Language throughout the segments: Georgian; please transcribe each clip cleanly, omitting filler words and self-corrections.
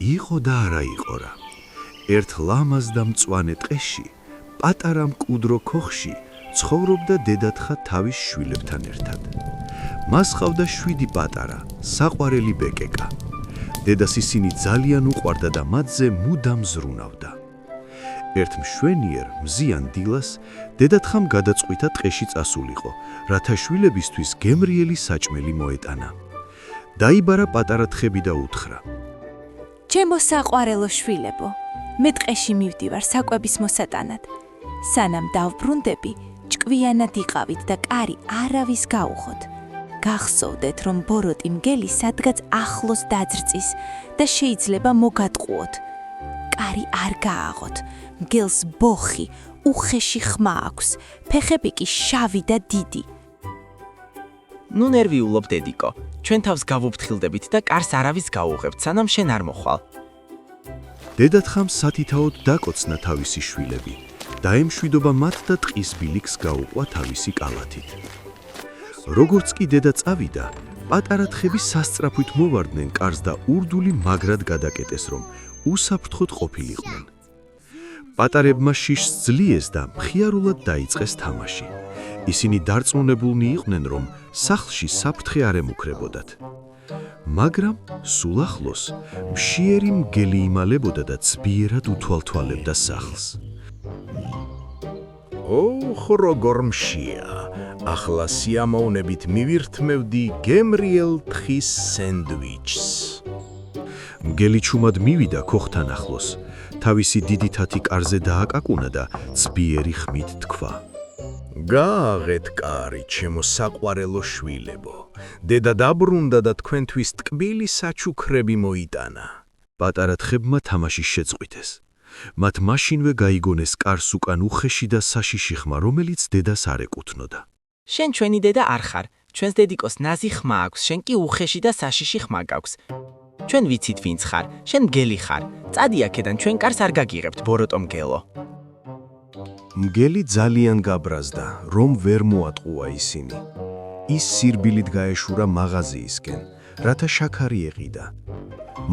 იყო და არა იყო რა. ერთ ლამაზ და მწვანე ტყეში, პატარა მკვდრო ქოხში ცხოვრობდა დედათხა თავის შვილებთან ერთად. მას ჰყავდა 7 პატარა, საყვარელი ბეკეკა. დედას ისინი ძალიან უყვარდა და მათზე მუდამ ზრუნავდა. ერთ მშვენიერ მზიან დილას დედათხამ გადაწყვიტა ტყეში წასულიყო, რათა შვილებისთვის გემრიელი საჭმელი მოეტანა. დაიბარა პატარა თხები და უთხრა: ჩემო საყვარელო შვილებო, მე ტყეში მივდივარ საკვების მოსატანად. სანამ დავბრუნდები, ჭკვიანად იყავით და კარი არავის გაუხოთ. გახსოვდეთ, რომ ბოროტი მგელი სადღაც ახლოს დაძრწის და შეიძლება მოგატყუოთ. კარი არ გააღოთ, მგელს ბოხი, უხეში ხმა აქვს, ფეხები კი შავი და დიდი. ნუ ნერვიულობ დედიკო, ჩვენ თავს გავუფრთხილდებით და კარს არავის გაუღებთ, სანამ შენ არ მოხვალ. დედათხამ სათითაოდ დაკოცნა თავისი შვილები. დაემშვიდობა მათ და ტყის ბილიქს გაუყვა თავისი კალათით. როგორც კი დედა წავიდა, პატარა თხები სასწრაფვით მოვარდნენ კარს და ურდული მაგრად გადაკეტეს, რომ უსაფრთხოდ ყოფილიყვნენ. პატარებმა შიშს ძლიეს და მხიარულად დაიწყეს თამაში. ისინი დარწმუნებულნი იყვნენ, რომ სახლში საფრთხე არ ემუქრებოდათ. მაგრამ სულ ახლოს მშიერი მგელი იმალებოდა და ძბიერად უთვალთვალებდა სახლს. ოხ, როგორ მშია, ახლა სიამოვნებით მივირთმევდი გემრიელ თხის სენდვიჩს. მგელი ჩუმად მივიდა ქოხთან ახლოს, თავისი დიდი თათი კარზე დააკაკუნა და ძბიერი ხმით თქვა: გააღეთ კარი, ჩემო საყვარელო შვილებო. დედა დაბრუნდა და თქვენთვის ტკბილი საჩუქრები მოიტანა. პატარა თხებმა თამაში შეწყვიტეს. მათ მაშინვე გაიგონეს კარს უკან უხეში და საშიში ხმა, რომელიც დედას არ ეკუთვნოდა. შენ ჩვენი დედა არ ხარ, ჩვენს დედიკოს ნაზი ხმა აქვს, შენ კი უხეში და საშიში ხმა გაქვს. ჩვენ ვიცით ვინც ხარ, შენ მგელი ხარ. წადი აქედან, ჩვენ კარს არ გაგიღებთ, ბოროტო მგელო. მგელი ძალიან გაბრაზდა, რომ ვერ მოატყუა ისინი. ის სირბილით გაეშურა მაღაზიისკენ, რათა შაქარი ეყიდა.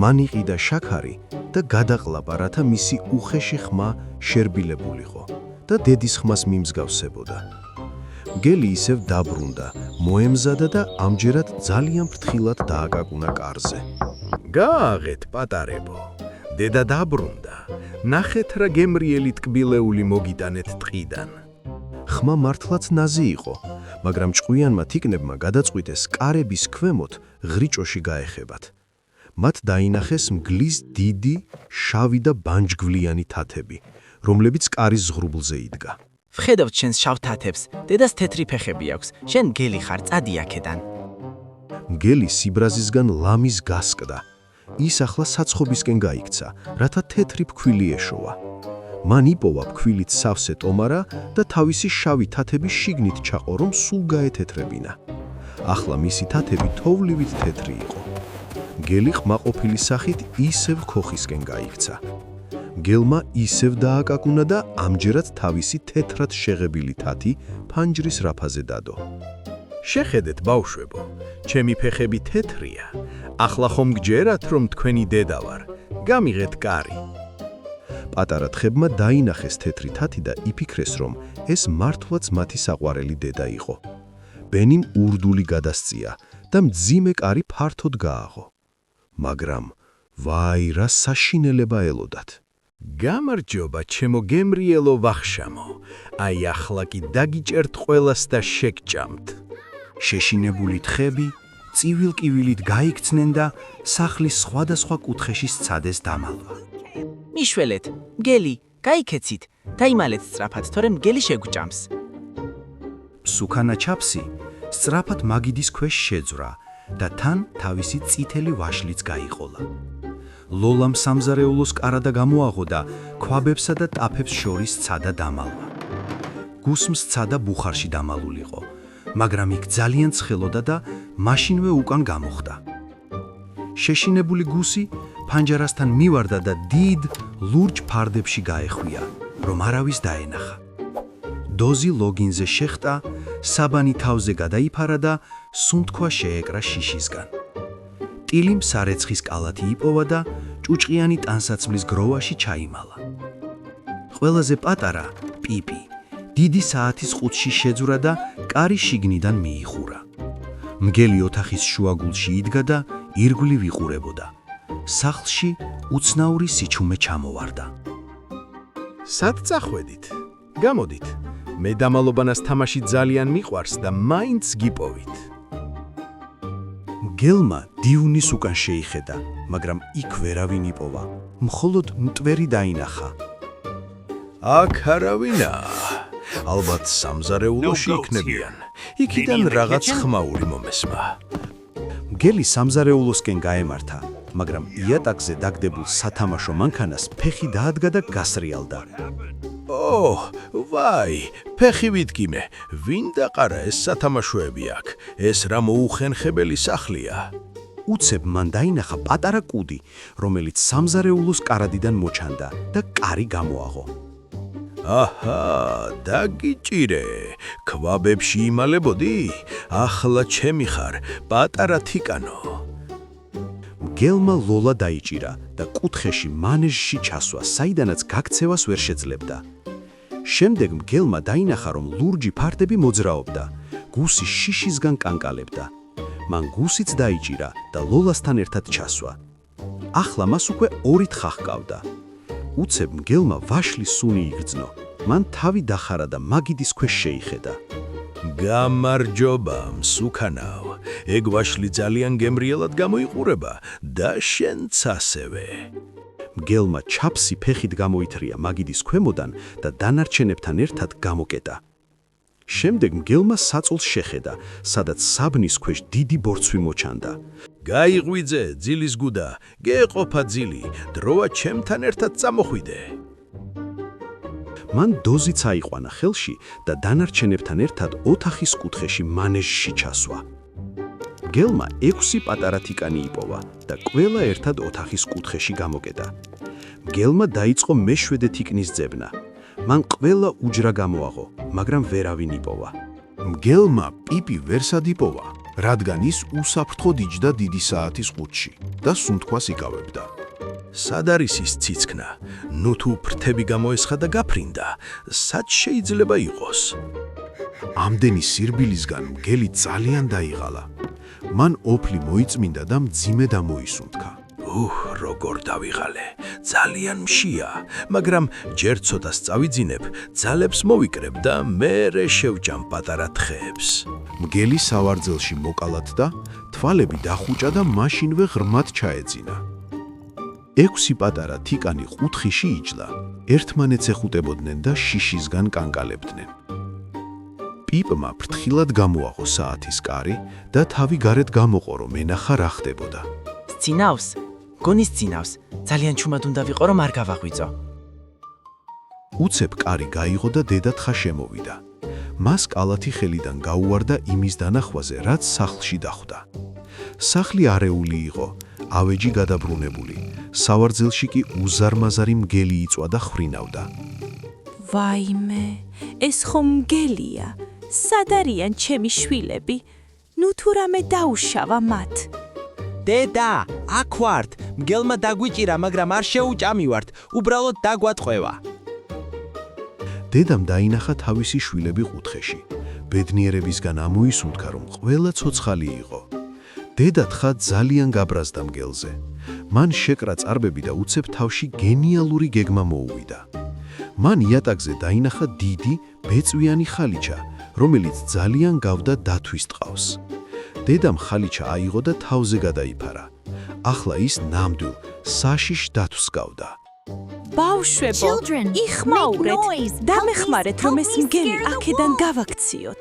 მან იყიდა შაქარი და გადაყლაპა, რათა მისი უხეში ხმა შერბილებულიყო და დედის ხმას მიმსგავსებოდა. მგელი ისევ დაბრუნდა, მოემზადა და ამჯერად ძალიან ფრთხილად დააკაკუნა კარზე. გააღეთ, პატარებო. დედა დაბრუნდა. ნახეთ რა გემრიელი ტკბილეული მოგიტანეთ ტყიდან. ხმა მართლაც ნაზი იყო, მაგრამ ჭკვიანმა თიკნებმა გადაწყვიტეს კარების ქვემოთ ღრიჭოში გაეხებათ. მათ დაინახეს მგლის დიდი, შავი და ბანჯგვლიანი თათები, რომლებიც კარის ზღრუბლზე იდგა. ვხედავთ შენს შავ თათებს, დედას თეთრი ფეხები აქვს, შენ მგელი ხარ, წადი აქედან. მგელი სიბრაზისგან ლამის გასკდა. ის ახლა საცხობისკენ გაიქცა, რათა თეთრი ფქვილი ეშოვა. მან იპოვა ფქვილით სავსე ტომარა და თავისი შავი თათები შიგნით ჩაყო, რომ სულ გაეთეთრებინა. ახლა მისი თათები თოვლივით თეთრი იყო. მგელი ყმაყოფილი სახით ისევ ქოხისკენ გაიქცა. მგელმა ისევ დააკაკუნა და ამჯერად თავისი თეთრად შეღებილი თათი ფანჯრის რაფაზე დადო. შეხედეთ, ბავშვებო, ჩემი ფეხები თეთრია. ახლა ხომ გჯერათ, რომ თქვენი დედა ვარ. გამიღეთ კარი. პატარა თხებმა დაინახეს თეთრი თათი და იფიქრეს, რომ ეს მართლაც მათი საყვარელი დედა იყო. ბენიმ ურდული გადასწია და მძიმე კარი ფართოდ გააღო. მაგრამ ვაი, რა საშინელება ელოდათ. გამარჯობა, ჩემო გემრიელო ვახშამო. აი ახლა კი დაგიჭერთ ყველას და შეგჭამთ. შეშინებული თხები წივილ-კივილით გაიქცნენ და სახლის სხვადასხვა კუთხეში სცადეს დამალვა. მიშველეთ, მგელი, გაიქეცით, დაიმალეთ სწრაფად, თორემ მგელი შეგვჭამს. სუქანა ჩაფსი სწრაფად მაგიდის ქვეშ შეძვრა და თან თავისი წითელი ვაშლიც გაიყოლა. ლოლამ სამზარეულოს კარადა გამოაღო და ქვაბებსა და ტაფებს შორის სცადა დამალვა. გუსმს სცადა ბუხარში დამალულიყო, მაგრამ იქ ძალიან ცხელოდა და მაშინვე უკან გამოხდა. შეშინებული გუსი ფანჯარასთან მივარდა და დიდ ლურჯ ფარდებში გაეხვია, რომ არავის დაენახა. დოზი ლოგინზე შეხტა, საბანი თავზე გადაიფარა და სუნთქვა შეეკრა შიშისგან. ტილიმ სარეცხის კალათი იპოვა და ჭუჭყიანი ტანსაცმლის გროვაში ჩაიმალა. ყველაზე პატარა პიპი დიდი საათის ყუთში შეძვრა და კარი შიგნიდან მიიხურა. მგელი ოთახის შუაგულში იდგა და ირგვლივ ვიყურებოდა. სახლში უცნაური სიჩუმე ჩამოვარდა. სად წახვედით? გამოდით. მე დამალობანას თამაში ძალიან მიყვარს და მაინც გიპოვით. მგელმა დიუნის უკან შეიხედა, მაგრამ იქ ვერავინ იპოვა. მხოლოდ მტვერი დაინახა. აქ არავინაა. ალბათ სამზარეულოში იქნებიან. იქიდან რაღაც ხმაური მომესმა. მგელი სამზარეულოსკენ გაემართა, მაგრამ იატაკზე დაგდებულ სათამაშო მანქანას ფეხი დაადგა და გასრიალდა. ვაი, ფეხი ვიდგიმე, ვინ დაყარა ეს სათამაშოები აქ? ეს რა მოუხენხებელი სახლია. უცებ მან დაინახა პატარა კუდი, რომელიც სამზარეულოს კარადიდან მოჩანდა და კარი გამოაღო. აჰა, დაგიჭირე. ქვაბებში იმალებოდი? ახლა ჩემი ხარ, პატარა თიკანო. მგელმა ლოლა დაიჭირა და კუთხეში მანეჟში ჩასვა, საიდანაც გაქცევას ვერ შეძლებდა. შემდეგ მგელმა დაინახა, რომ ლურჯი ფარდები მოძრაობდა, გუსი შიშისგან კანკალებდა. მან გუსიც დაიჭირა და ლოლასთან ერთად ჩასვა. ახლა მას უკვე ორი თხა ჰყავდა. უცებ მგელმა ვაშლის სუნი იგრძნო. მან თავი დახარა და მაგიდის ქვეშ შეიხედა. გამარჯობა, მსუქანავ. ეგ ვაშლი ძალიან გემრიელად გამოიყურება და შენც ასევე. მგელმა ჩაფსი ფეხით გამოითრია მაგიდის ქვემოდან და დანარჩენებთან ერთად გამოკეტა. შემდეგ მგელმა საწოლს შეხედა, სადაც საბნის ქვეშ დიდი ბორცვი მოჩანდა. გაიღვიძე, ძილის გუდა, გეყოფა ძილი, დროა ჩემთან ერთად წამოხვიდე. მან დოზიც აიყვანა ხელში და დანარჩენებთან ერთად ოთახის კუთხეში მანეჟში ჩასვა. მგელმა 6 პატარა თიკანი იპოვა და ყველა ერთად ოთახის კუთხეში გამოკეტა. მგელმა დაიწყო მე-7 თიკნის ძებნა. მან ყველა უჯრა გამოაღო, მაგრამ ვერავინ იპოვა. მგელმა პიპი ვერსად იპოვა, რადგან ის უსაფრთხოდ იჯდა დიდი საათის ყუთში და სუნთქვას იკავებდა. სად არის ის ციცქნა? ნუ თუ ფრთები გამოესხა და გაფრინდა, სად შეიძლება იყოს? ამდენი სირბილისგან მგელი ძალიან დაიღალა. მან ოფლი მოიწმინდა და მძიმე დამოისუნთქა. როგორ დავიღალე, ძალიან მშია, მაგრამ ჯერ ცოტას წავიძინებ, ძალებს მოვიკრებ და მერე შევჭამ პატარა თხეებს. მგელი სავარძელში მოკალათ და თვალები დახუჭა და მაშინვე ღრმად ჩაეძინა. 6 პატარა თიკანი ყუთხიში იჯდა, ერთმანეთს ეხუტებოდნენ და შიშისგან კანკალებდნენ. პიპმა ფრთხილად გამოაღო საათის კარი და თავი გარეთ გამოყო, რომ ენახა რა ხდებოდა. სცინავს? გონის სცინავს. ძალიან ჩუმად უნდა ვიყო, რომ არ გავაღვიძო. უცებ კარი გაიღო და დედათხა შემოვიდა. მას კალათი ხელიდან გაუვარდა იმის დანახვაზე, რაც სახლში დახვდა. სახლი არეული იყო, ავეჯი გადაბრუნებული. სავარძელში კი უზარმაზარი მგელი იწვა და ხრინავდა. ვაიმე, ეს ხომ მგელია? სად არიან ჩემი შვილები? ნუ თუ რამე დაუშავა მათ. დედა, აქ ვართ. მგელმა დაგვიჭირა, მაგრამ არ შეუჭამივართ. უბრალოდ დაგვატყვევა. დედამ დაინახა თავისი შვილები ყუთხეში. ბედნიერებისგან ამოისუნთქა, რომ ყველა ცოცხალი იყო. დედა თხა ძალიან გაბრაზდა მგელზე. მან შეკრა წარბები და უცებ თავში გენიალური გეგმა მოუვიდა. მან იატაკზე დაინახა დიდი, ბეწვიანი ხალიჩა, რომელიც ძალიან გავდა დათვის ტყავს. დედამ ხალიჩა აიღო და თავზე გადაიფარა. ახლა ის ნამდვილ საშიშ დათვს გავდა. ბავშვებო, იხმაურეთ, დამეხმარეთ, რომ ეს მგელი აქედან გავაქციოთ.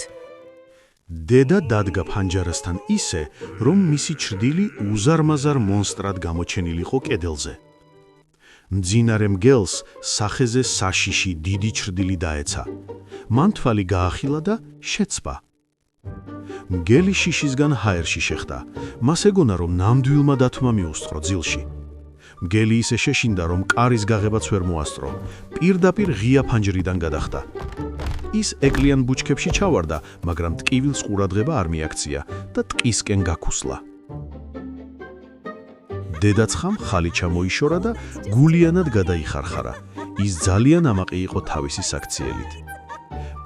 დედა დადგა ფანჯარასთან ისე, რომ მისი ჩრდილი უზარმაზარ მონსტრად გამოჩენილიყო კედელზე. მძინარე მგელს სახეზე საშიში დიდი ჩრდილი დაეცა. მან თვალი გაახილა და შეცბა. მგელი შიშისგან ჰაერში შეხდა. მას ეგონა, რომ ნამდვილმა დათვმა მიუსწრო ძილში. მგელი ისე შეშინდა, რომ კარის გაღებაც ვერ მოასწრო. პირდაპირ ღია ფანჯრიდან გადახდა. ის ეკლიან ბუჩქებში ჩავარდა, მაგრამ ტკივილს ყურადღება არ მიაქცია და ტყისკენ გაქუსლა. დედაცხამ ხალი ჩამოიშორა და გულიანად გადაიხარხარა. ის ძალიან ამაყი იყო თავისი საქციელით.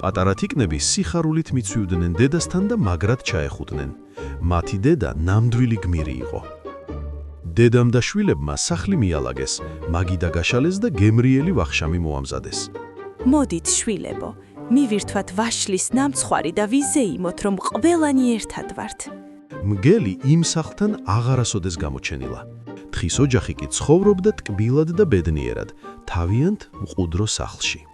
პატარა თიკნები სიხარულით მიცვიდნენ დედასთან და მაგრად ჩაეხუტნენ. მათი დედა ნამდვილი გმირი იყო. დედამ და შვილებმა სახლი მიალაგეს, მაგიდა გაშალეს და გემრიელი ვახშამი მოამზადეს. მოდით, შვილებო, მივირთვათ ვაშლის ნამცხვარი და ვიზეიმოთ, რომ ყველანი ერთად ვართ. მგელი იმ სახლთან აღარასოდეს გამოჩენილა. თხის ოჯახი კი ცხოვრობდა ტკბილად და ბედნიერად, თავიანთ მყუდრო სახლში.